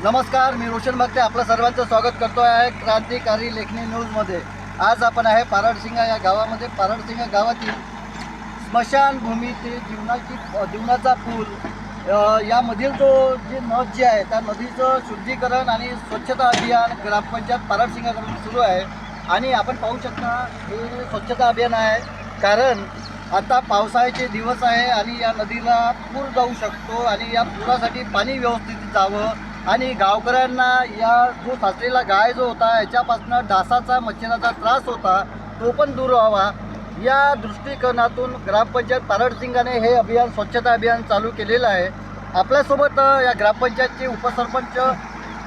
नमस्कार, मी रोशन बगटे आपलं सर्वांचं स्वागत करतो आहे क्रांतिकारी लेखणी न्यूजमध्ये। आज आपण आहे पारडसिंगा या गावामध्ये। पारडसिंगा गावातील स्मशानभूमी ते जीवनाचा पूल यामधील जी नद जी आहे त्या नदीचं शुद्धीकरण आणि स्वच्छता अभियान ग्रामपंचायत पारडसिंगाकडून सुरू आहे। आणि आपण पाहू शकता हे स्वच्छता अभियान आहे, कारण आता पावसाळ्याचे दिवस आहे आणि या नदीला पूर जाऊ शकतो आणि या पुरासाठी पाणी व्यवस्थित जावं आणि गावकऱ्यांना या जो साचलेला गाय जो होता याच्यापासून डासाचा मच्छराचा त्रास होता तो पण दूर व्हावा या दृष्टिकोनातून ग्रामपंचायत पारडसिंगाने हे अभियान स्वच्छता अभियान चालू केलेलं आहे। आपल्यासोबत या ग्रामपंचायतचे उपसरपंच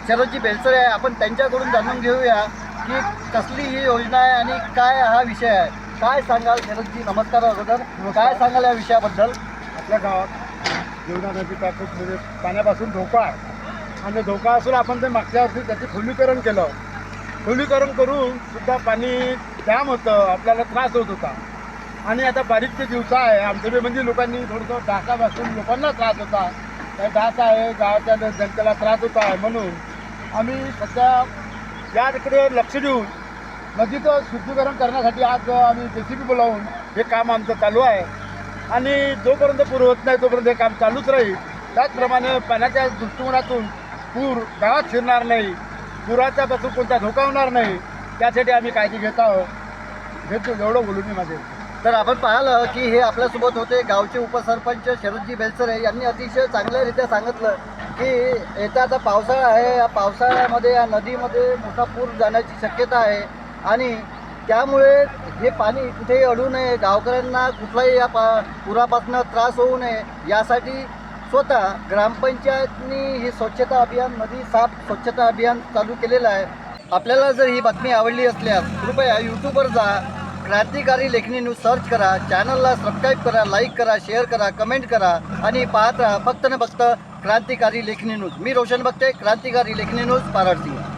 शरदजी बेलसरे आहे। आपण त्यांच्याकडून जाणून घेऊया की कसली ही योजना आहे आणि काय हा विषय आहे। काय सांगाल शरदजी? नमस्कार अगोदर, काय सांगाल या विषयाबद्दल? आपल्या गावात जीवना नदीचा खूप म्हणजे पाण्यापासून धोका आहे आणि धोका असून आपण ते मागच्या वर्षी त्याचे खोलीकरण केलं। खोलीकरण करून सुद्धा पाणी जाम होतं, आपल्याला त्रास होत होता। आणि आता बारीकचे दिवस आहे, आमच्यामध्ये लोकांनी थोडंसं डासापासून लोकांना त्रास होता, त्या डास आहे गावाच्या जनतेला त्रास होता आहे। म्हणून आम्ही सध्या याकडे लक्ष देऊन नदीचं शुद्धीकरण करण्यासाठी आज आम्ही JCB बोलावून हे काम आमचं चालू आहे आणि जोपर्यंत पूर होत नाही तोपर्यंत हे काम चालूच राहील। त्याचप्रमाणे पाण्याच्या दृष्टिकोनातून पूर गावात शिरणार नाही, पुराचा पासून कोणता धोका होणार नाही, त्यासाठी आम्ही काळजी घेतो एवढं बोलून मी माझे। तर आपण पाहिलं की हे आपल्यासोबत होते गावचे उपसरपंच शरदजी बेलसरे यांनी अतिशय चांगल्यारीत्या सांगितलं की येता आता पावसाळा आहे, या पावसाळ्यामध्ये या नदीमध्ये मोठा पूर जाण्याची शक्यता आहे आणि त्यामुळे हे पाणी कुठेही अडू नये, गावकऱ्यांना कुठलाही या पुरापासून त्रास होऊ नये यासाठी स्वतः ग्रामपंचायतनी ही स्वच्छता अभियान नदी साफ स्वच्छता अभियान चालू केलेलं आहे। आपल्याला जर ही बातमी आवडली असल्यास कृपया यूट्यूबवर जा, क्रांतिकारी लेखणी न्यूज सर्च करा, चॅनलला सबस्क्राईब करा, लाईक करा, शेअर करा, कमेंट करा आणि पाहत राहा फक्त न फक्त क्रांतिकारी लेखणी न्यूज। मी रोशन बगटे, क्रांतिकारी लेखणी न्यूज, पारडसिंगा।